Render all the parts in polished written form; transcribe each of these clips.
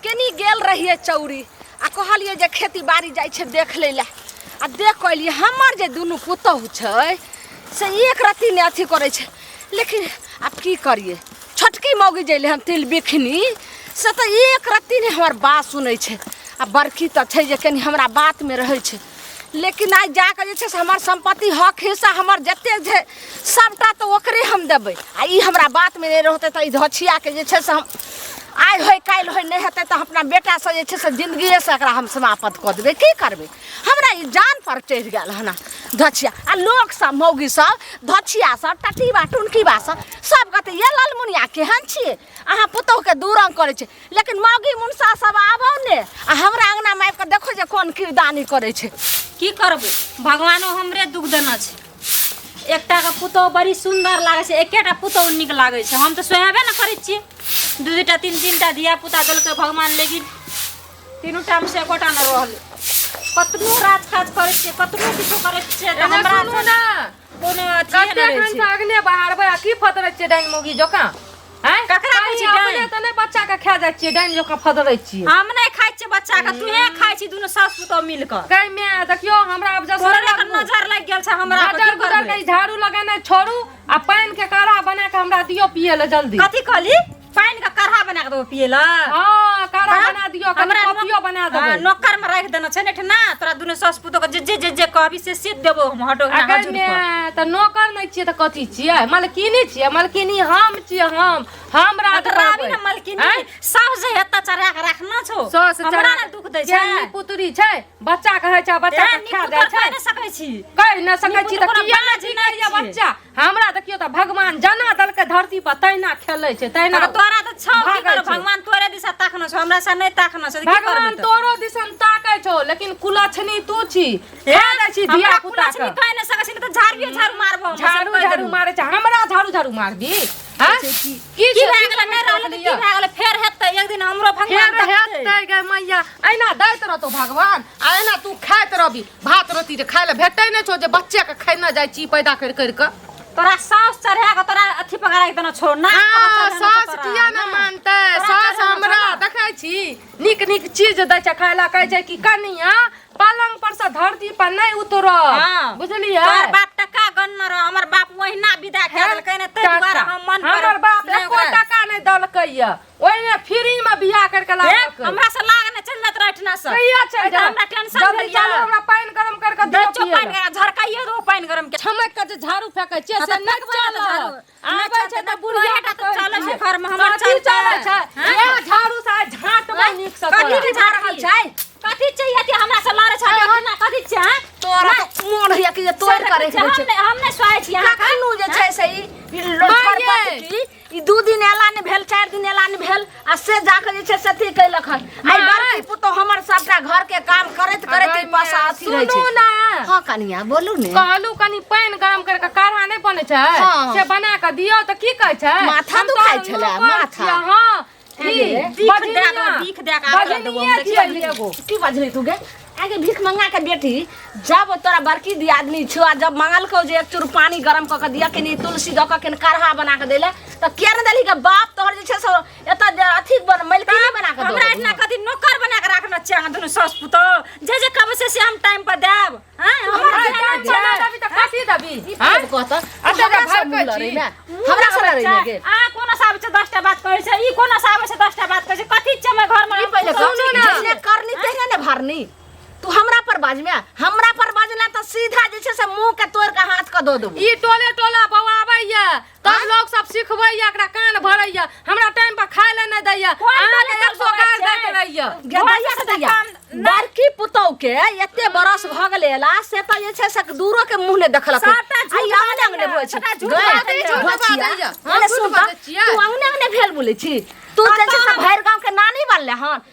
केनी गेल रहिए चौरी आ कहलिए जे खेती बाड़ी जाय छे देख ले ला आ देख कहलिए हमर जे दुनू पुतहु छै से एक रत्ती ने अथी करे छे लेकिन अब की करिए छोटकी मौगी जइले हम तिल बिखनी से तो एक रत्ती ने हमर बात सुनै छे आ बड़की तो छै जे कनी हमरा बात में रहै छे लेकिन आज जाके जे छे से हमर संपत्ति हक हिस्सा हमर जते जे सबटा तो ओकरे हम देबै आ ई हमरा बात में नहीं रहते तो ई धछिया के जे छे से हम आज होय काल होय नहीं हेतै तो अपना बेटा से जे छे से जिंदगी से एकरा हम समाप्त क देबै की करबै हमरा ई जान पर चढ़ गेल हना धछिया आ लोग सब मौगी सब धछिया सब टटीबा टुनकीबा सब कहते ये लालमुनिया केहन छिए अहाँ पुतहु के दूरंग करे छे लेकिन मौगी मुनसा सब आबौ ने आ हमरा अंगना में आबि के देखो जे कोन किरदानी करे छे की करबो भगवानो हमरे दुख देना छे एकटा के पुतहु बड़ी सुंदर लागे छे एकेटा पुतहु निक लागे छे हम तो सोयाबे न करे छिए दूटा तीन दिया पुता दल के भगवान लेकिन तीनों टाइम से गोटा न रहल कतनो राज काज करे छे कतनो किछो करे छे हमरा ना कोनो अथी न रहे छे अगने बाहरबे की फतरै छे डाइन मोगी जोका हैं ककरा कहै छी अपने त नै बच्चा के खा जाय छिए डाइन जोका फतरै छिए हम नै खाइ छी बच्चा के तू हे खाइ छी दुनु सास पुतौ मिल के कई में देखियो हमरा अब जस नजर लग गेल छे हमरा पर की करबे झाड़ू लगाना छोड़ू आ पानी के काढ़ा बना के हमरा दियो पिए ले जल्दी कथि कहली पानी का काढ़ा बना के दो पिए ला हां काढ़ा बना दियो कनी कॉफियो बना देबे नौकर में रख देना छे ने ना तोरा दुनु सास पुतौ के जे कहबी से सीध देबो हम हटो ना हजूर पर त नौकर नै छिए त कथि छिए मालकिनी छिए मालकिनी हम छिए हम रात राबी न मालकिनी सब जे हेता चरा के रखना छो हमरा ना दुख दै छै पुतरी छै बच्चा कहै छै बच्चा के खा जाय छै नै सकै छी कहि न सकै छी त किया नै जिनैया बच्चा हमरा देखियो त भगवान जना दल के धरती पर तैना खेलै छै तैना तोरा त छौ की कर भगवान तोरे दिशा ताकनो छ हमरा से नै ताकनो छ की करबे भगवान तोरो दिसन ताकै छौ लेकिन कुलछनी तू छी खा जाय छी धिया पुता के कहि नै सकै छी त झाड़ू मारबो झाड़ू मारे छै हमरा झाड़ू मारबी हां की भए गेल नै रहल त की भए गेल फेर हेतै एक दिन हमरो भगवान हेतै गे मैया एना दैत रहतो भगवान आ एना तू खाइत रहबी भात रोटी जे खाय ले भेटै नै छौ जे बच्चे के खैना जाय छी पैदा कर के तोरा सास चढ़ा के तोरा अथी पकड़ा के देना छोड़ ना सास किया न मानते सास हमरा देखै छी निक चीज दै छै खायला कहै छै कि कनिया पलंग पर से धरती पर नै उतर बुझलियै तोर बाप टका गन न रह हमर बाप ओहिना विदा क देलकै ने तै दुआरे हम मन पर हमर बाप एको टका नै दलकै य ओइने फ्री में बियाह करके लागल हमरा से लाग ने चल जात रहना से कहिया चल जा हमरा टेंशन भेल चलो हमरा पानी गरम करके दियो चो पानी गरम झरकाइए दो पानी गरम के छमक के जे झाड़ू फेकै छै से नै चल आबै छै त बुढ़िया त चलै छै घर में हमर चलै छै ए झाड़ू से झाट में नीक से कथि के झाड़ रहल छै कथि चाहिए त हमरा से लड़े छै ना कथि छै तोरा तो मोन होया कि जे तोड़ करे के छै हम नै सोए छी यहां कखनु जे छै से ई लोटपट ई 2 दिन एला ने भेल 4 दिन एला ने भेल आ से जाके जे छै से अथी कैलक हन आई बड़की पुतो हमर सबटा घर के काम करैत करैत पासा अथी रहै छै सुनू ना हां कनिया बोलू ने कहलू कनी पानी गरम करके काढ़ा नै बने छै से बना के दियो त की कहै छै माथा दुखाय छले माथा हां भीख दे के आगे देबो की बजली तू गे आगे भीख मंगा के बेटी जब तोरा बड़की दी आदमी छो जब मंगल को जे एक चुर पानी गरम क के दिया के नी तुलसी द के काढ़ा बना के देले त के न देली के बाप तोहर जे छै से एता अथी मलकिनी बना के हमरा इतना कथि नौकर बना के रखना चाह दुनु सास पुतो जे कहबे से हम टाइम पर देब हां हमरा दबी त कथि दबी हां कहत अच्छा भाग छै हमरा से रही गे आ कोना साब छै 10 टा बात कहै छै ई कोना साब छै 10 टा बात कहै छै कथि छै मैं घर में पहले सुनो ना करनी तेने ने भरनी तू हमरा पर बाजमे हमरा पर बाजना त सीधा जे छै से मुंह के तोड़ के हाथ क दो दू ई टोला बवाबैया तब लोग सब सिखबैया एकरा कान भरैया हमरा टाइम पर खाय ले नै दैया आहा के 100 गार दैत रहिया गदैया से दैया बड़की पुतौ के एते बरस भ गेलेला से त जे छै से दूरो के मुंह ने देखलक आई आंगने आंगने बोलै छी गए माने सुन तू आंगने आंगने भेल बोलै छी तू जे छै से भैर गांव के नानी बनले हन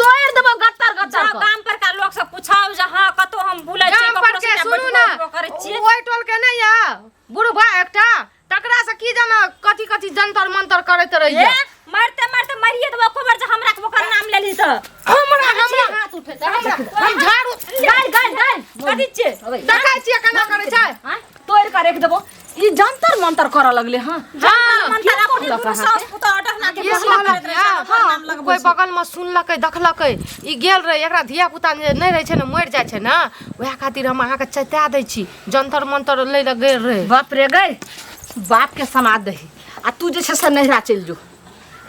तोड़ देबो गत्तर काम पर का लोग सब पूछाओ जे हां कतो हम भूलै छी ककरो से सुनू ना करे छी ओइ टोल के नै या बुढ़बा एकटा तकरा से की जाना कथि जंतर मंतर करैत रहिया मारते मारिए देबो कोबर जे हमरा के ओकर नाम लेली त हमरा हाथ उठे हम झाड़ू गाल कथि छै देखै छियै केना करै छै तोड़ के रख देबो ई जंतर मंतर कर लगले हां मंतर अपनी सास पुतो अटक ना के ये बहला कहलक करैत रहै छै, ओकर नाम हाँ, लगबै कोई छै। बगल में सुनलकै देखलकै ई गेल रहे एकरा धिया पुता जे नहीं रहे छै ना मर जाय छै ना वएह खातिर हम अहाँ के चेता दै छी जंतर मंतर ले ल गेल रहे। बाप रे गई बाप के समाद दही आ तू जे छै से नहिरा चल जो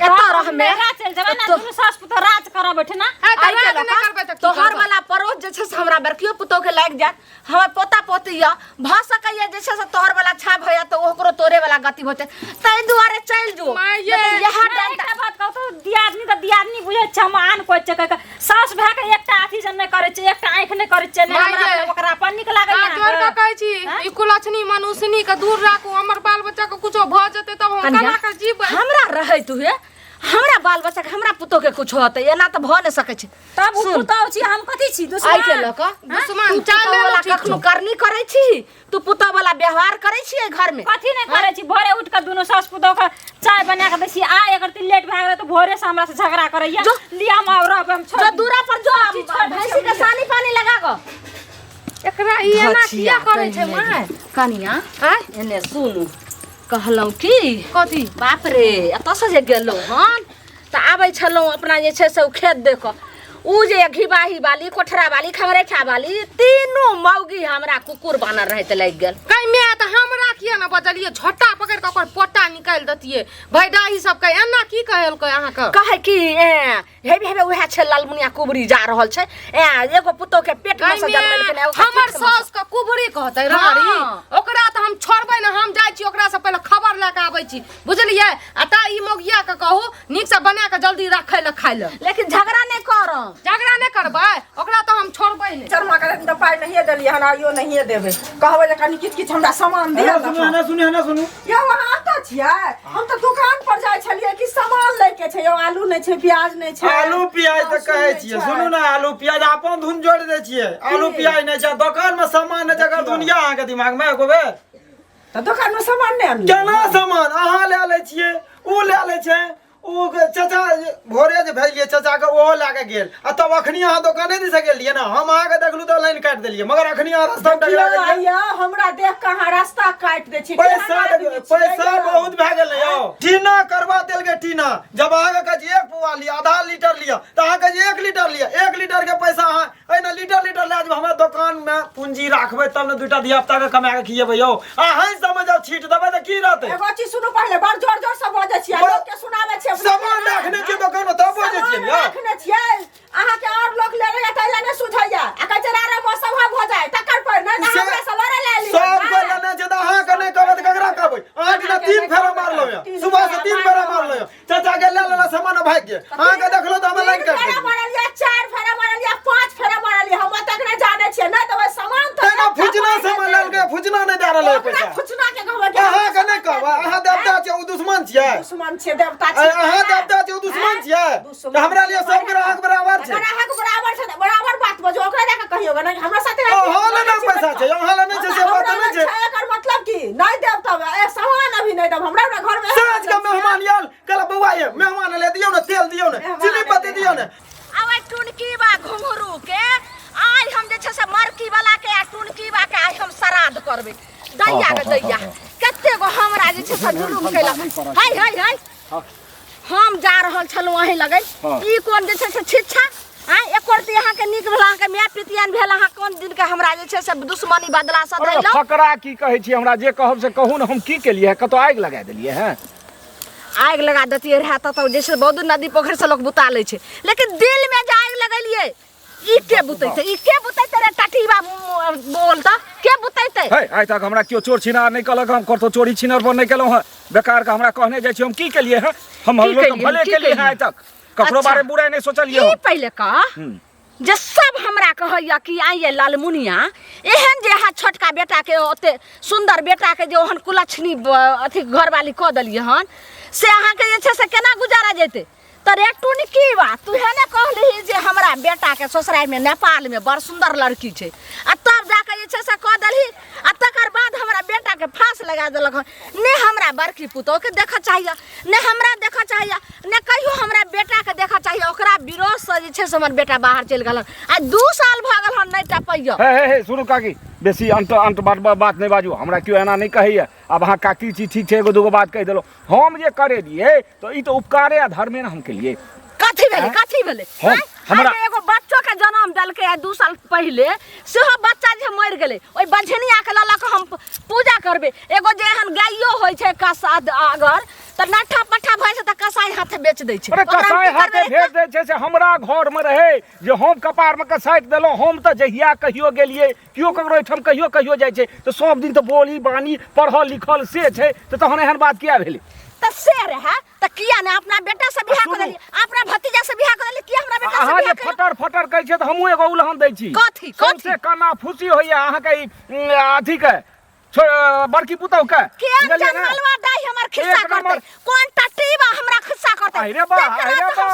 एता रह में राज चल जबे ना दुनू सास पुतोह राज करब बैठे ना। है त आई के राज नहीं करबै त की तोहर करबै? वाला परोस जे छै से हमरा बड़कियो पुतोह के लाग जात हमर पोता पोती या भ सकैया जे छै से तोहर वाला छा भया त ओकरो तोरे वाला गति होते तै दुआरे चल जो माँ ये- यह नहीं एकटा बात कहू तो दियादनी त दियादनी बुझै छै हम आन कोइ छै कह सास भए के एकटा अथी जन नहि करै छै एकटा आँख नहि करै छै माँ हमरा ये- ओकरा अपन नीक लागै हाँ, तोहर का कहै छी ई कुलछनी मनुष्यनी के दूर राखू हमर बाल बच्चा के कुछो भ जेतै तब हम कन्या, केना के जीबै? हमरा रहै तू हे हमरा बाल बच्चा के हमरा पुतोह के कुछ होतै एना त भ नहि सकै छै तब उ सुन। पुतौ छी हम कथी छी आई दुश्मन के लक दुश्मन तू चाल पुतोह वाला कखनो करनी करै छी तू पुतोह वाला व्यवहार करै छी घर में कथी नहीं करे छी भोरे उठ के दुनू सास पुतोह के चाय बना के दै छी आ अगर ती लेट भए गेलै त भोरे से हमरा से झगड़ा करैया जो। लिया हम और हम छोड़ जो दूरा पर जो छोड़ दै भैंसी के सानी पानी लगा गो एकरा ई एना किया करै छै माय? कनिया हैं? एने सुनू कहलहुँ की कथी? बाप रे एतऽ से जे गेलहुँ हन तऽ आबै छलहुँ अपना जे छै से ओ खेत देख उ जे घिबाही वाली कोठरा वाली खमरेठा वाली तीनों मौगी हमरा कुकुर बानर रहै तऽ लागि गेल कई मैं त हमरा किया ना बजलिए झोटा पकड़ के ओकर पोटा निकाल दतिए भैडाही सब के एना की कहलकै अहाँ के? कहे कि हेबे हेबे उएह छै लालमुनिया कुबरी जा रहल छै एगो पुतोह के पेट में से जन्मेलखिन हमर सास के कुबरी कहतै रारी हाँ। ओकरा त हम छोड़बै ना हम जाइ छी ओकरा से पहले खबर ले के आबै छी बुझलिए आ ता ई मोगिया के कहू नीक से बना के जल्दी रखै ले खाइ ले लेकिन झगड़ा नहीं करम झगड़ा नहीं करबै ओकरा त हम छोड़बै नहीं। शर्मा करे त पाई नहीं देलिए हन आइयो नहीं देबे कहबै जे कनी किछ किछ हमरा सामान दे सुनू यो वहां आता छियै हम त दुकान पर जाय छलिए कि सामान ले के छै यो आलू नहीं छै प्याज नहीं छै आलू प्याज तऽ कहै छियै सुनू ना आलू प्याज अपन धुन जोड़ दै छियै आलू प्याज नहि छै दोकान में सामान नहि जकर दुनिया अहाँके दिमाग में एगो बे त दुकान में सामान नहीं आनलिए केना सामान अहाँ ले लै छियै उ ले लै छै उ चाचा भोरे जे भेलिए चाचा के ओहो ला के गेल आ तब अखनी अहाँ दोकाने दिस गेलिए ना हम अहाँ के देखलू तऽ लाइन काट देलिए मगर अखनी अहाँ रास्ता में टकरा गेलिए आइया हमरा देख के अहाँ रास्ता काट दे छी पैसा बहुत भए गेल यौ टीना करवा देल के टीना जब अहाँ के एक पुआ लिया आधा लीटर लिया तो अहाँ के 1 लीटर लिया 1 लीटर के पैसा अहाँ एना लीटर लीटर ले जब हमरा दुकान में पूंजी राखबै तब ने दूटा धिया पुता के कमा के खियेबै यौ अहाँ समझ जाओ छीट देबै त की रहतै एगो चीज सुनू पहले बड़ जोर जोर से बजै छी लोग के सुनाबै छी सामान रखने छियै दोकान में तब बजै छियै यौ रखने छियै अहाँ के और लोग ले रहे तैला ने सुझैया आ कचरा रे वो सब हो जाए तकर पर न हमरा सवारे ले ली सब के लेने छै त अहाँ के नहीं कहबै त ककरा कहबै अहाँ के 3 फेरा मारलो यौ सुबह से 3 फेरा मारलो यौ चाचा के ले लेला सामान भाग के अहाँ के देखलो त हम लाइन काट फेरा मारलिया 4 फेरा मारलिया 5 फेरा मारलिया हम तक न जाने छियै न त सामान तो तेना फुचना सामान लेल के फुचना नहीं दे रहल पैसा फुचना के कहबै अहाँ के नहीं कहबै अहाँ देवता छियै उ दुश्मन छियै दुश्मन छियै देवता छियै अहाँ देवता छियै उ दुश्मन छियै त हमरा लिए सब ग्राहक बराबर छै अगर अहाँ के बराबर छै बराबर बात बजो ओकरा देख के कहियो ग नहीं हमरा साथे अहाँ ले ना पैसा छै अहाँ ले नहीं छै से बात नहीं छै एकर मतलब की नहीं देव तब ए सामान अभी नहीं देव हमरा घर में साँझ के मेहमान आयल कहला बौआ ये मेहमान ले दियो ना तेल दियो ना चीनी पत्ती दियो ना आवे टुनकी बा घुंघरू के आई हम जे छै से मरकी वाला के आ टुनकी बा के आई हम श्राद्ध करबै दैया के दैया कते गो हमरा जे छै से जुलुम कैला हाय हाय हाय हम जा रहल छलहुँ अहीं लगै ई कोन जे छै से छिच्छा एक रती अहाँ के नीक भेल अहाँ के माय पितियन भेल अहाँ कोन दिन के हमरा जे छै से दुश्मनी बदला स अरे दैलौ फकरा की कहै छी हमरा जे कहब से कहू ने हम की केलिए कतो आगि लगा देलिए हैं आग लगा देतिए रहा तो जैसे बहुत नदी पोखर से लोग बुता ले छे लेकिन दिल में जे आग लगलिए ई के बुतैते रे टटीबा बोल त के बुतैते है आइ तक हमरा क्यों चोर छिनार नहीं कहलक हम करतो चोरी छिनार पर नहीं केलौ है बेकार का हमरा कहने जाय छी हम की केलिए हैं हम की लोग केलिए, भले की केलिए केलिए? आइ तक ककरो अच्छा। बारे बुराई नहीं सोचलिए ई पहले का जे सब हमरा कहैया कि आइए लालमुनिया एहन जे अहाँ छोटका बेटा के ओते सुंदर बेटा के जे ओहन कुलछनी अथी घरवाली क देलिए हन से अहाँ के जे छै से केना गुजारा जेते तरे टुनकी बा तू है ने कहली जे हमरा बेटा के ससुराल में नेपाल में बड़ सुंदर लड़की छै आ तब जाके जे छै से क देली आ तकर बाद हमरा बेटा के फांस लगा देलक ने हमरा बड़की पुतोह के देखा चाहिए ने हमरा देखा चाहिए ने कहियो हमरा बेटा के देखा चाहिए ओकरा विरोध से जे छै से हमर बेटा बाहर चल गेल आ 2 साल भ गेल हन नहीं टपैया हे सुनु काकी बेसी अंत बात नहीं बाजू, हमरा क्यों एना नहीं कहिए। अब अहाँ काकी चीज ठीक है, एगो दूगो बात कह दिलो, हम जे करे दिए तो ई तो उपकारे आ धर्मे ना हम के लिए। कथी भेले कथी भेले हम हमरा एगो बच्चो के जन्म देलकै 2 साल पहिले, सेहो बच्चा जे मरि गेलै, ओइ बंझनिया के लला के हम पूजा करबे। एगो जे एहन गाइयो होइ छै कसाद अगर त नठा पठा भइ से त कसाई हाथे बेच दै छै। अरे कसाई हाथे भेज दै छै से हमरा घर में रहे जे हम कपार में कसाइत देलो। हम त जहिया कहियो गेलिए कियो ककरो एठम कहियो जाइ छै त सब दिन त बोली बानी पढ़ल लिखल से छै, त तहन एहन बात किया भेलै? त से रहे त किया ने अपना बेटा से बियाह कर देली, अपना भतीजा से बियाह कर देली, किया हमरा बेटा से अहाँ जे बियाह कर? फटर कहै छै त हमहूँ एगो उलहन दै छी। कथी सबसे कना फुसी होइए अहाँके ई अथी के बड़की पुतहु के के जनमलवा दाई हमर खिस्सा करतै, कोन टटीबा हमरा खिस्सा करतै? अरे बा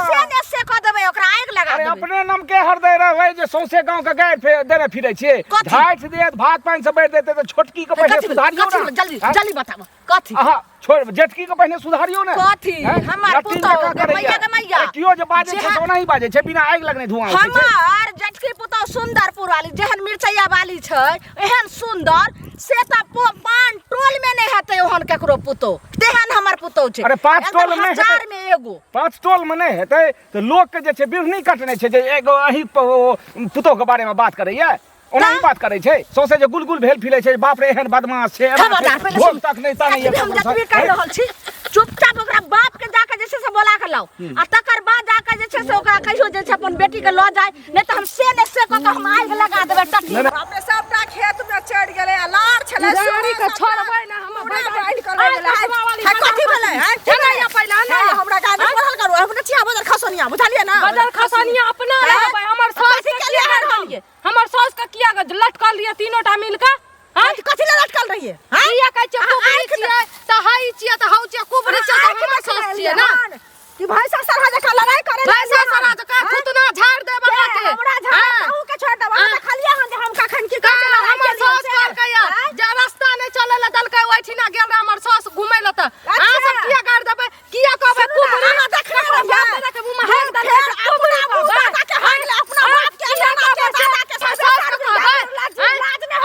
से ने से क देबै, ओकरा आगि लगा अरे देबै। अपने नाम के हरदै रहै जे सौंसे गांव के गाय देने फिरै छियै। कथी? ढाइठ देत भात पानी से बैठ देते त छोटकी के पहिले कथी सुधारियो कथी ना। जल्दी जल्दी बताबो कथी? अहाँ छोड़ जेठकी के पहिले सुधारियो ना। कथी? हमर पुतहु के मैया के मैया कियो जे बाजे छै तो नहीं बाजे छै, बिना आगि लगने धुआं उठै छै। हमर जेठकी पुतहु सुंदरपुर वाली जेहन मिर्चैया वाली छै, एहन सुंदर से त पान टोल में नहीं हेतै ओहन केकरो पुतहु, तेहन हमर पुतहु छै। अरे 5 टोल में हजार में एगो 5 टोल में नहीं हेतै तो लोग के जे छै बिरहनी कटने छै जे एगो अही पुतहु के बारे में बात करैया। ओना ही बात करै छै, सौसे जे गुलगुल भेल फिलै छै, बाप रे एहन बदमाश छै, खबरदार पहिले ढोल तक नहीं तानै ये। हम जतबी कह रहल छी, चुपचाप ओकरा बाप के जाके जे छै से बोला के लाओ, आ तकर बाद जाके जे छै से ओकरा कहियो जे छै अपन बेटी के ल जाय, नहीं त हम से ने से क के हम आगि लगा देबै टट्टी। हमरे सबटा खेत में चढ़ गेलै, लार छलै गाड़ी के छोड़बै ना, हम बैठ कर गेलै। है कथी भेलै? है नहीं पहले नहीं हमरा गाड़ी पढ़ल करू, हम नचिया बदर खसनिया बुझलिए ना? बदल खसनिया अपना रहबै। हमर सास के किया रहलिए, हमर सास के किया लटकल रहिए तीनोटा मिलके। हां कथी ले लटकल रहिए? किया कहै छै कुबरी छियै त हई छियै त हौ छियै, कुबरी छियै त हमर सास छियै ना। कि भैंसा सरहा जका लड़ाई करे भैंसा सरहा जका खुतना झाड़ दे बाटे। हमरा झाड़ कहू के छोड़ देब, हम देखलिए हन जे हम कखन की का कहै हमर सास कहलकै या जे रास्ता नै चलै ल दलकै ओइठिना गेल रहे हमर सास घुमै ल त अहाँ सब किया गाड़ देबै? किया कहबै कुबरी? अहाँ देखले रहिए के मुंह में हाथ डाल के कुबरी कहबै? अपना बाप के अलावा के दादा के सास कहबै?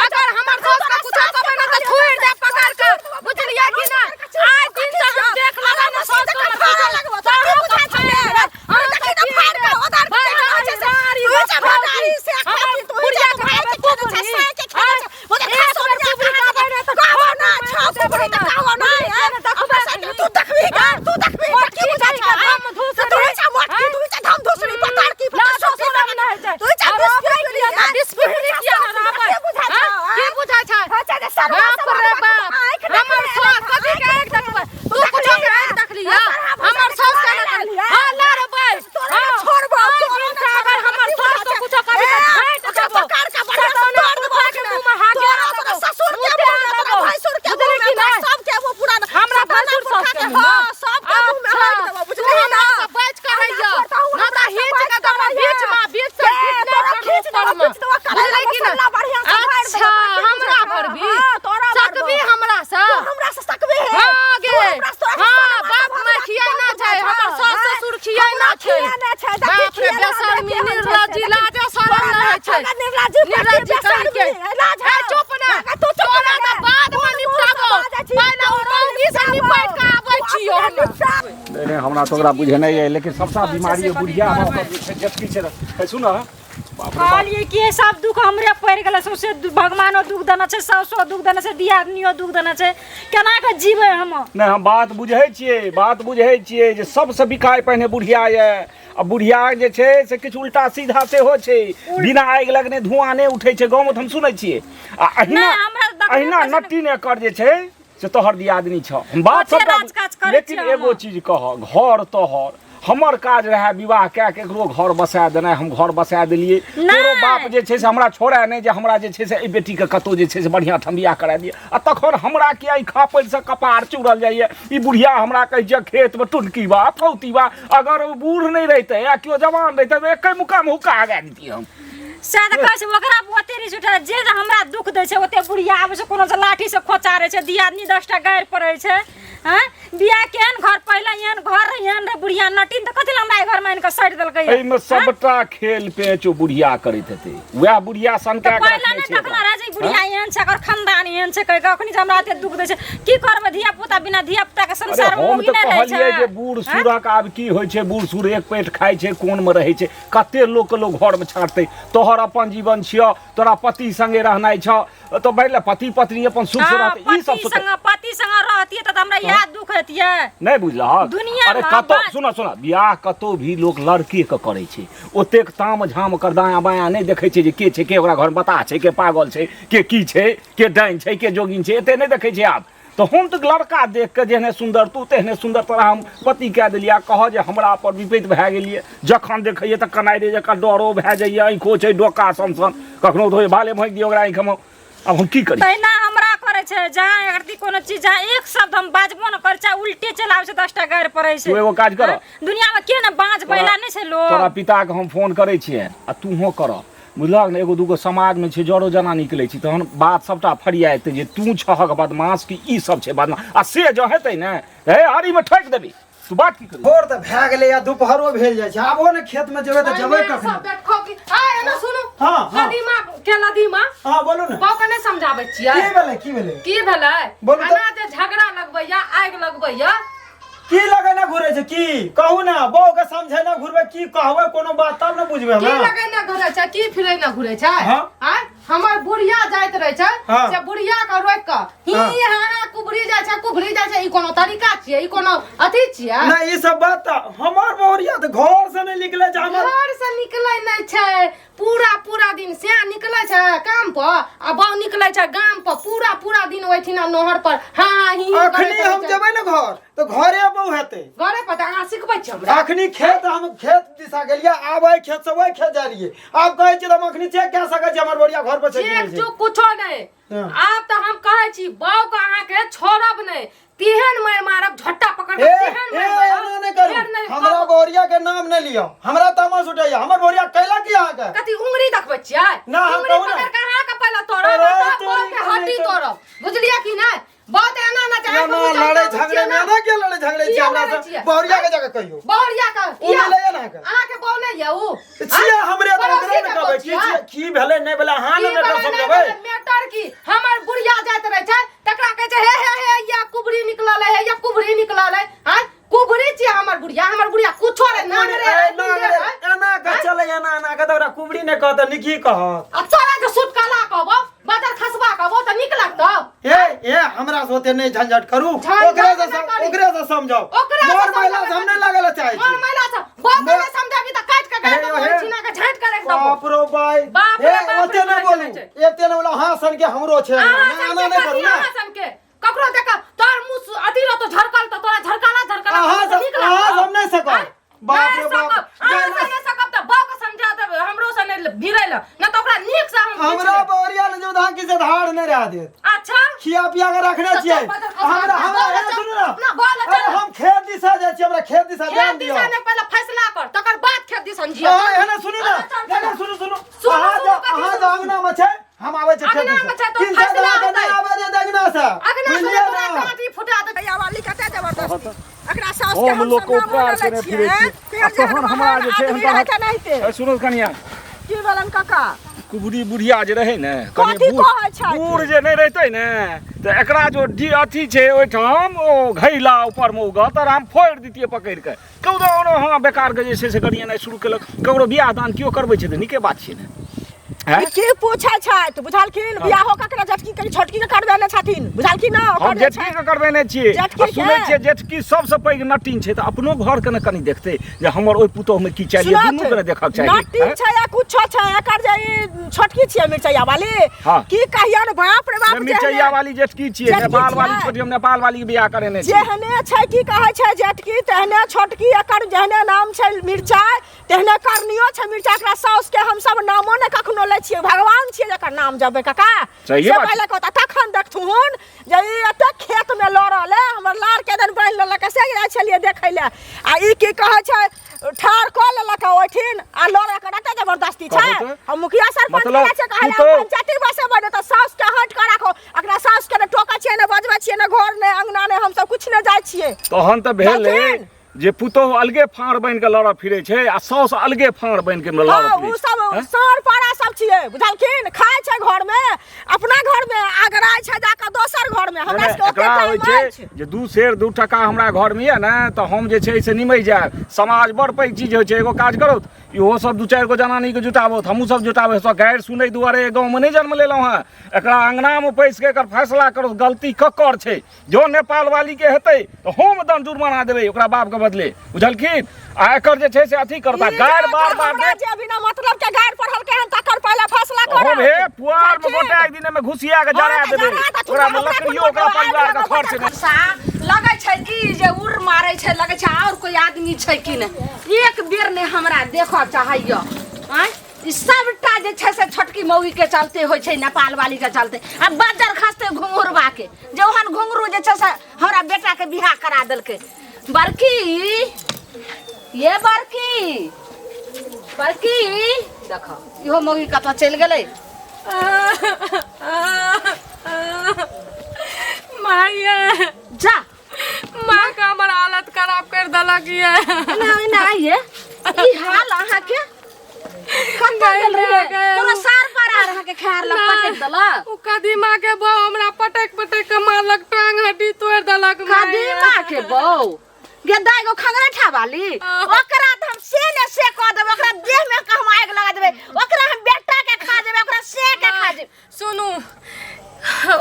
अगर हमर सास का कुछ कहबै ना त छोड़ दे पकड़ के, बुझलिए कि ना? आज दिन से हम देख लेबै ना सास को फाड़ा लगबो तो की बुझाइ छै? हम देखि न फाड़ के उधर के छै से तू भगारी से खाती तू बुढ़िया जा भाई के खेत छै से के खेत छै वो देख सोनिया कहबै ना त कहबो ना छौ कुबरी त कहबो ना तू देखबी का तू देखबी की बुझाइ छै? हम धूस तू जा मोटकी तू जा हम दूसरी पतार की पता सोच ना है तू जा बिस्कुट किया ना रहबै? की बुझाइ छै? बाप रे बाप, हमर सास कथी के आँखि देखबै? तू कुछो के आँखि देखलिया? हमर सास के ना देखली? हां ला रे भाई छोड़बो अगर हमर सास को कुछो कभी त फाइट देबो, पकड़ के बड़ा तोड़ देबो के मुंह में हाथ तोरा ससुर के मुंह में भैंसुर के मुंह में सब के वो पूरा हमरा भैंसुर सास के मुंह हां सब के मुंह में हाथ देबो बुझली ना? बच के रहियो ना त हिच के देबो बीच से खींच देबो बुझली कि ना? अच्छा हमरा पर भी सकबी हमरा से? हमरा से सकबे है? हां गे हां बाप में खियाई ना छै, हमर सास ससुर खियाई ना छै। बाप रे बेशर्मी निर्लज्जी लाजे शरम नहीं छै। निर्लज्जी कहि के है चुप ना, तोरा त बाद में निपटाबो, पहले ओ मौगी से निपट के आबै छियो हम। नहीं हमरा तो ओकरा बुझे नहीं है, लेकिन सबसा बीमारी बुढ़िया जेठकी छै। सुन कहलिए कि सब दुख हमरे पड़ गेल, सौसे भगवानो दुख देना छै, सासो दुख देना छै, दियादनियो दुख देना छै, केना के जीवे हम? नहीं हम बात बुझे छियै जे सबसे बिकाय पहिने बुढ़िया ये। आ बुढ़िया जे छै से किछु उल्टा सीधा सेहो छै, बिना आगि लगने धुआं नहीं उठै छै गाँव में, हम सुनै छियै। आ अहिना नट्टी ने कर जे छै से तोहर दियादनी छ। हम बात सबटा, लेकिन एगो चीज कह, घर तोहर हमर काज रहे विवाह कए के एकरो घर बसा देनाइ, हम घर बसा देलिए। तोरो बाप जे छै से हमरा छोड़े नहीं जे हमरा जे छै से ए बेटी के कतौ जे छै से बढ़िया ठम बियाह करा दिए। आ तखन हमरा किया ई खापड़ से कपार चुड़ल जाइए। ई बुढ़िया हमरा कहै छै खेत में टुनकी बा फौती बा, अगर ओ बूढ़ नहीं रहते या केओ जवान रहते तो एकै मुका में हुक्का आगा देती हम। से त कहै छै ओकरा ओते रिस उठा जे हमरा दुख दै छै ओते बुढ़िया आबै छै, कोनो से लाठी से खोचारै छै, दियादनी 10टा गारि पड़ै छै हैं बियाह केहन घर पहले एहन घर एहन रे बुढ़िया नटीन त कथि हमरा घर में इनका साइड देलकै एहिमे सबटा खेल पेच ओ बुढ़िया करैत हेतै वएह बुढ़िया सनका के पहले रखने ने छै देखला राजी बुढ़िया एहन छै कर खानदान एहन छै कह अखनी हमरा एते दुख दै छै की करबे धिया पुता बिना धिया पुता के संसार में हम होगी तऽ नै रहै कहलियै जे छै बूढ़ सूरक आब की होइ छै बूढ़ सूर एक पेट खाइ छै कोन में रहै छै कते लोग घर में छाड़तै तोहर अपन जीवन छियौ तोरा पति संगे रहनाइ छौ तो बैठले पति पत्नी अपन सुख से रहतै ई सब पति संग रहतियै त हमरा इएह दुख हेतियै नहीं बुझलहक दुनिया अरे कतो सुना बियाह कतो भी लोग लड़के के करे छै ओतेक ताम झाम कर दायां बायां नहीं देखे छै जे के छै के ओकरा घर में बता छै के पागल छै के की छै के डाइन छै के जोगिन छै एते नहीं देखे छै आब तो हम तो लड़का देख के जेहने सुंदर तू तेहने सुंदर तोरा हम पति कह दिलिया कह जे हमरा पर विपरीत भए गेलिए जखन देखैए त कनाइ रे जकर डरो भए जाइए आँखो छै डोका सनसन कखनो धोए भाले भोंक दियो ओकरा आँखि में अब हम की करी तहिना हमरा करे छै जहाँ अगर कोनो चीज जहाँ एक शब्द हम बाजबो न कर छै उल्टे चलावे छै 10टा गायर पड़ै छै तू एगो काज कर दुनिया में के न बाज बैला नै छै लोग तोरा पिता के हम फोन करे छियै आ तू हो कर बुझलक ने एगो दूगो समाज में छै जड़ो जना निकलै छी तहन बात सबटा फरिया एतै जे तू छहक बदमाश की ई सब छै बदमाश आ से जो हेतै ने हे आरी में ठोक देबी तू बात की करी भोर त भए गेलै या दुपहरो भेल जाइ छै आबो ने खेत में जेबै त जेबै कखन सब देखो कि आ एना सुनु हाँ, हाँ। लदीमा के लदीमा हां बोलू ने बाप के नै समझाबै छियै की भेलै की भेलै बोलू तऽ। अना जे झगड़ा लगबैया आगि लगबैया की लगे ना घुरे छै की कहू ना बौ के समझे ना घुरबे की कहबै कोनो बात तब ना बुझबै की हमरा लगे ना घुरे छै की फिरे ना घुरे छै हाँ। आय हमर बुढ़िया जाइत रहे छै हाँ। से बुढ़िया के रोक के ही हाँ। हां कुबरी जाइ छै कुबरी जाइ छै ई कोनो तरीका छियै ई कोनो अथी छियै ना ई सब बात त हमर बहुरिया त घर से नहीं निकले छै हमर घर से निकलै नै छै पूरा दिन से निकलै छै काम पर आ बहु निकलै छै गाम पर पूरा दिन ओइठिना नहर पर हां ही अखनी हम जेबै ना घर तो घरे बहु हेतै घरे पर अहाँ सिखबै छी हमरा अखनी खेत हम खेत दिशा गेलिए आबै खेत से वही खेत जा रहिए आब कहै छी त हम अखनी चेक कह सकै छी हमर बढ़िया घर पर छै कि एक नहीं छै जो कुछो नै हाँ। आब त हम कहै छी बाऊ के अहाँ के छोड़ब नै तिहन मैं मारब झट्टा पकड़ के ए तिहन ए मैं एना नहीं करू हमरा बोरिया के नाम नहीं लियो हमरा तमस उठैया हमर बोरिया कैला की अहाँ के कथी उंगली देखबै छियै ना, हम उंगली कहू ना। पकड़ के अहाँ के पहले तोड़ब अरे, तब बाऊ तोरी के के हड्डी नहीं तो- तोड़ब बुझलियै कि नै बात एना ना चाहे ना लड़े झगड़े में ना के लड़े झगड़े छी हमरा से बोरिया के जगह कहियो बहुरिया का उ मिलै या ना के अहाँ के बाऊ नै यौ छिया हमरे त ओकरे ने कहबै की भेलै नहीं भेलै हां ने बेटा समझबै मैटर की हमर बुढ़िया जाइत रहे छै तकरा कहै छै हे या कुबरी निकलल है या कुबरी निकलल है हां कुबरी छियै हमर बुढ़िया कुछो रे ना रे एना के चले एना के तोरा कुबरी ने कहत निकी कहत आ चोरा के सुटकाला कहबो बादर खसबा कहबो त नीक लागतो ए हमरा से ओते नहीं झंझट करू ओकरे से समझाओ मोर महिला से हम नहीं लागल चाहे मोर महिला से बाप ने समझाबी त काट के गाड़ दो छिना के झाट के रख दो बाप रो भाई ए ओते नहीं बोलू एते नहीं बोला हां सन के हमरो छै आना नहीं करू ना के ककरो देख तोर मुंह अथी रह तो झरकल तो तोरा झरकाला हां हम नहीं सकब बाप रे बाप अहाँ से नहीं सकब त बाप के समझा देब हमरो से नहीं भिरैल न त ओकरा नीक से हम हमरा बोरिया ले जो धान की से धाड़ नहीं रह दे अच्छा खिया पिया के रखने छियै हमरा सुनु ना अरे हम खेत दिशा जाय छी हमरा खेत दिशा ध्यान दियो दिशा ने पहले फैसला कर तकर बाद खेत दिसन जियो एना सुनु ना सुनु अहाँ जो अंगना में छै हम आबै छै खेत अंगना में छै तो दिशा फैसला के नहीं आबै दे अंगना से अगना से तोरा काटी फुटा दे या वाली कते जबरदस्ती अकरा सास के हम लोग को उपकार से नहीं फिरे छी तहन हमरा जे छै हम सुनो कनिया की बोलन काका कुबरी बुढ़िया जे रहे ने कथी कहै छै बूढ़ जे नहीं रहते ने तो एकरा जो अथी छै ओइठाम ओ घैला ऊपर में उगत और हम फोड़ दितिए पकड़ के कौनो हाँ बेकार के जे छै से गरिएनाइ शुरू केलक ककरो बियाह दान कियो करबै छै तऽ नीके बात छै ने के पूछै छै तू बुझलखिन बियाहो ककरा जटकी के छोटकी के करबेने छथिन बुझलखिन ना हम जेठकी के करबेने छियै जेठकी आ सुनै छियै जेठकी सबसे पैघ नटिन छै तऽ अपनो घर के ने कनि देखतै जे हमर ओइ पुतोह में की चाहिए दुनू के देखक चाहिए नटिन छै या कुछो छै एकर जे ई छोटकी छियै मिर्चैया वाली की कहियो ने बाप रे बाप मिर्चैया वाली जेठकी छियै नेपाल वाली छोटी हम नेपाल वाली के बियाह करेने छियै जेहने छै की कहै छै जेठकी तेहने छोटकी एकर जेहने नाम छै मिर्चाई तेहने करनियो छै मिर्चाई एकरा साउस के हम सब नामो ने कखनो कोनो ले छियै भगवान छियै जकर नाम जपे काका सही से बात। पहिले कहता तखन देखथुन जे ई एते खेत में लड़ल है हमर लार के दिन बांध लेलक से जाइ छलियै देखै ले आ ई की कहै छै ठार क लेलक ओठिन आ लड़े के रते जबरदस्ती छै कहू तऽ। हम मुखिया सरपंच मतलब के छै कहले तू तो- पंचायती बसे बने त साउस के हट के राखो एकरा साउस के टोका छियै ने बजबै छियै ने घर ने अंगना ने हम सब कुछ ने जाइ छियै तहन तऽ भेलै जाथिन। जे पुतोह अलगे फाड़ बनि के लड़ऽ फिरै छै आ साउस अलगे फाड़ बनि के लड़ऽ हाँ, फिरै उ छै सब हैं? सर पारा सब छियै बुझलखिन खाय छै घर में अपना घर में आगराय छै जाके दोसर घर में हमरा नहि, सबके ओते एकरा होइ टाइम छै जे 2 सेर 2 टका हमरा घर में ये ने तऽ हम जे छै से निमहि जायब समाज बड़ पैघ चीज होइ छै एगो काज करो इहो सब 2-4 गो जनानी के जुटाबो हमहूँ सब जुटाबो सब गारि सुनै दुआरे गाँव में नहीं जन्म लेलहुँ हैं एकरा अंगना में पैस के एकर फैसला करो गलती ककर छै जो नेपाल वाली के हेतै तऽ हम दंड जुर्माना देबै ओकरा बाप के बदले बुझलखिन आ एकर जे छै से अथी करता गारि बार बार हमरा जे बिना मतलब के गायर पढ़ल के हन तकर पहले फैसला हम करो हे पुआर में गोटा एक दिन में घुसिया के जरा देबै ओकरा में लकड़ियो ओकरा परिवार के खर्च नहीं सा लगे छै कि जे उड़ मारे छै लगे छै और कोई आदमी छै कि नहीं एक बेर ने हमरा देखऽ चाहिए आय ई सबटा जे छै से छोटकी मौगी के चलते होइ छै नेपाल वाली के चलते आ बजर खसते घुंघरुआ के जे ओहन घुंघरू जे छै से हमरा बेटा के बियाह करा देलकै बड़की ये बड़की बड़की देखो इहो मौगी कतऽ चलि गेलै माये जा माँ का हमर हालत खराब कर देलक ये नहीं नहीं ये ई हाल अहाँ के कतऽ गेल रहे कोनो सार पार आ रहा के खार लग पटक देलक उ कदीमा के बो हमरा पटक पटक के मारलक टांग हड्डी तोड़ देलक कदीमा के बहू गे दाई गो खंगरेठा वाली ओकरा त हम से ने से कह देबै ओकरा देह में के हम आग लगा देबै ओकरा हम बेटा के खा देबै ओकरा से के खा देबै सुनू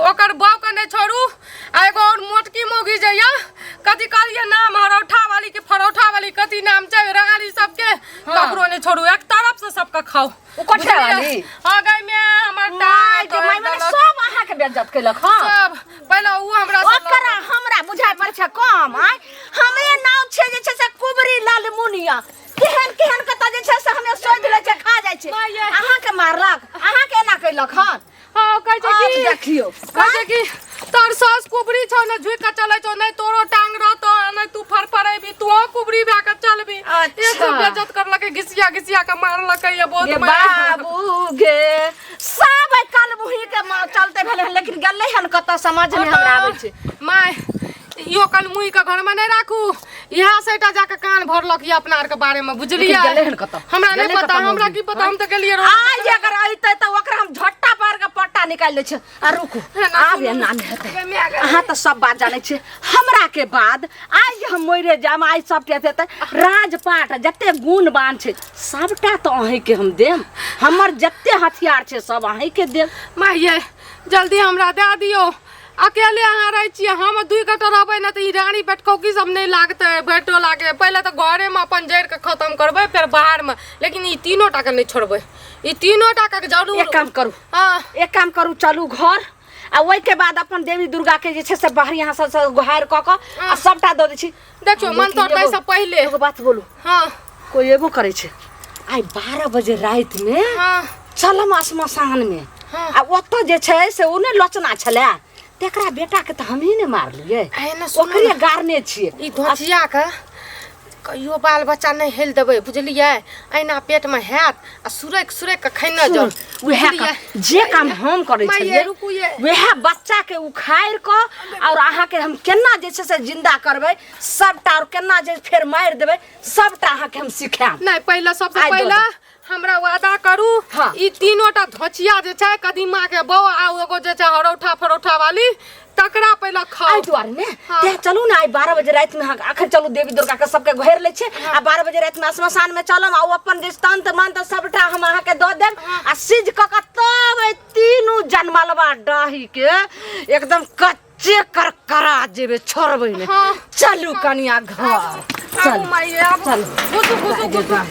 ओकर बाव के नहीं छोड़ू आ एगो और मोटकी मौगी जइया कथी कहलिए नाम हरौठा वाली के फरौठा वाली कथी नाम छै रंगाली सबके ककरो नहीं छोड़ू एक तरफ से सबके खाओ उ कठे वाली आगे में हमर माय टांग के माय माने सब अहाँ के बेइज्जत केलक हां सब पहले उ हमरा से ओकरा हमरा बुझाय पर छै कम आय हमरे नाम छै जे छै से कुबरी लालमुनिया केहन केहन कत जे छै से हमे सोच ले छै खा जाय छै अहाँ के मारलक अहाँ के एना कैलक हन हां कहै छै आज कि देखियो कहै छै कि तोर सास कुबरी छौ ने झुक के चलै छौ नहीं तोरो टांग रहतो नहीं तू फरफरेबी तू कुबरी भए के चलबी अच्छा। एक बेइज्जत करलक घिसिया घिसिया के मारलक ये गे बहुत बाबू गे सब कल मुही के चलते भेले हन, लेकिन गले हन कत समझ में हमरा आबै छै माय इहो कल मुई के घर में नहीं राखू यहाँ से जाके कान भरलक ये अपना आर के बारे में बुझलिए लेकिन गेलै हन कतऽ? हमरा नहीं गेलै पता कतऽ हमरा मौगी? की पता हम तो गेलिए आज अगर अइते त ओकरा हम झट्टा पार के पट्टा निकाल लै छै आ रुकू आब एना नहीं हेतै अहाँ त सब बात जानै छियै हमरा के बाद आज हम मोरे जाम आज सब के हेतै राजपाट जते गुण बान छै सबटा त अहीं के हम देम हमर जते हथियार छै सब अहीं के देम माये जल्दी हमरा दे दियो अकेले अहाँ रह छियै हम 2 कटा रहबै न त ई रानी पेटकौकी सब नहीं लागतै भेटो लागे पहले त घरे में अपन जड़ के खत्म करबै फिर बाहर में लेकिन ई तीनों टा के नहीं छोड़बै ई तीनों टा के जरूर एक काम करू हां एक काम करू चलू घर आ ओइ के बाद अपन देवी दुर्गा के जे छै से बाहर यहाँ से गुहार क क आ सबटा द दै छी देखियो मन तो नहीं सब पहले एगो बात बोलू हां कोई एबो करे छै आइ 12 बजे रात में हां चलम श्मशान में हाँ। आ ओतऽ जे छै से उ ने लोचना छले तेकरा बेटा के त हमही ने मारलिए आइ न सुनो ओकरे गारने छिए ई धोचिया के कहियो बाल बच्चा नहीं हेल देबै बुझलिए अहिना पेट में हैत आ सुरक सुरक के खैना जाउ उहे जे काम हम करे माये, छलिए रुकू ये। वह बच्चा के उखाड़ क और अहाँ के हम केना जे छै से जिंदा करबै सबटा और केना जे फेर मार देबै सबटा अहाँ के हम सिखाएब नहीं पहले सबसे आइ दो पहले दो। हमरा वादा करू हाँ। ई तीनोटा धोचिया जे छै कदीमा के बौ आ एगो जे छै हरौठा फरौठा वाली तकरा पहले खाओ आई दुआरे ने हाँ। ते चलू ना आई 12 बजे रात में आखिर चलू देवी दुर्गा के सबके घेर ले छे आ 12 बजे रात में श्मशान में चलम आ अपन जे तंत मंत्र सबटा हम अहाँ के द देम आ सिज क के तब ए तीनू जनमलवा डाही के एकदम कच्चे करकरा जेबे छोड़बै ने हाँ। चलू कनिया घर चल माये अब चल घुसु घुसु घुसु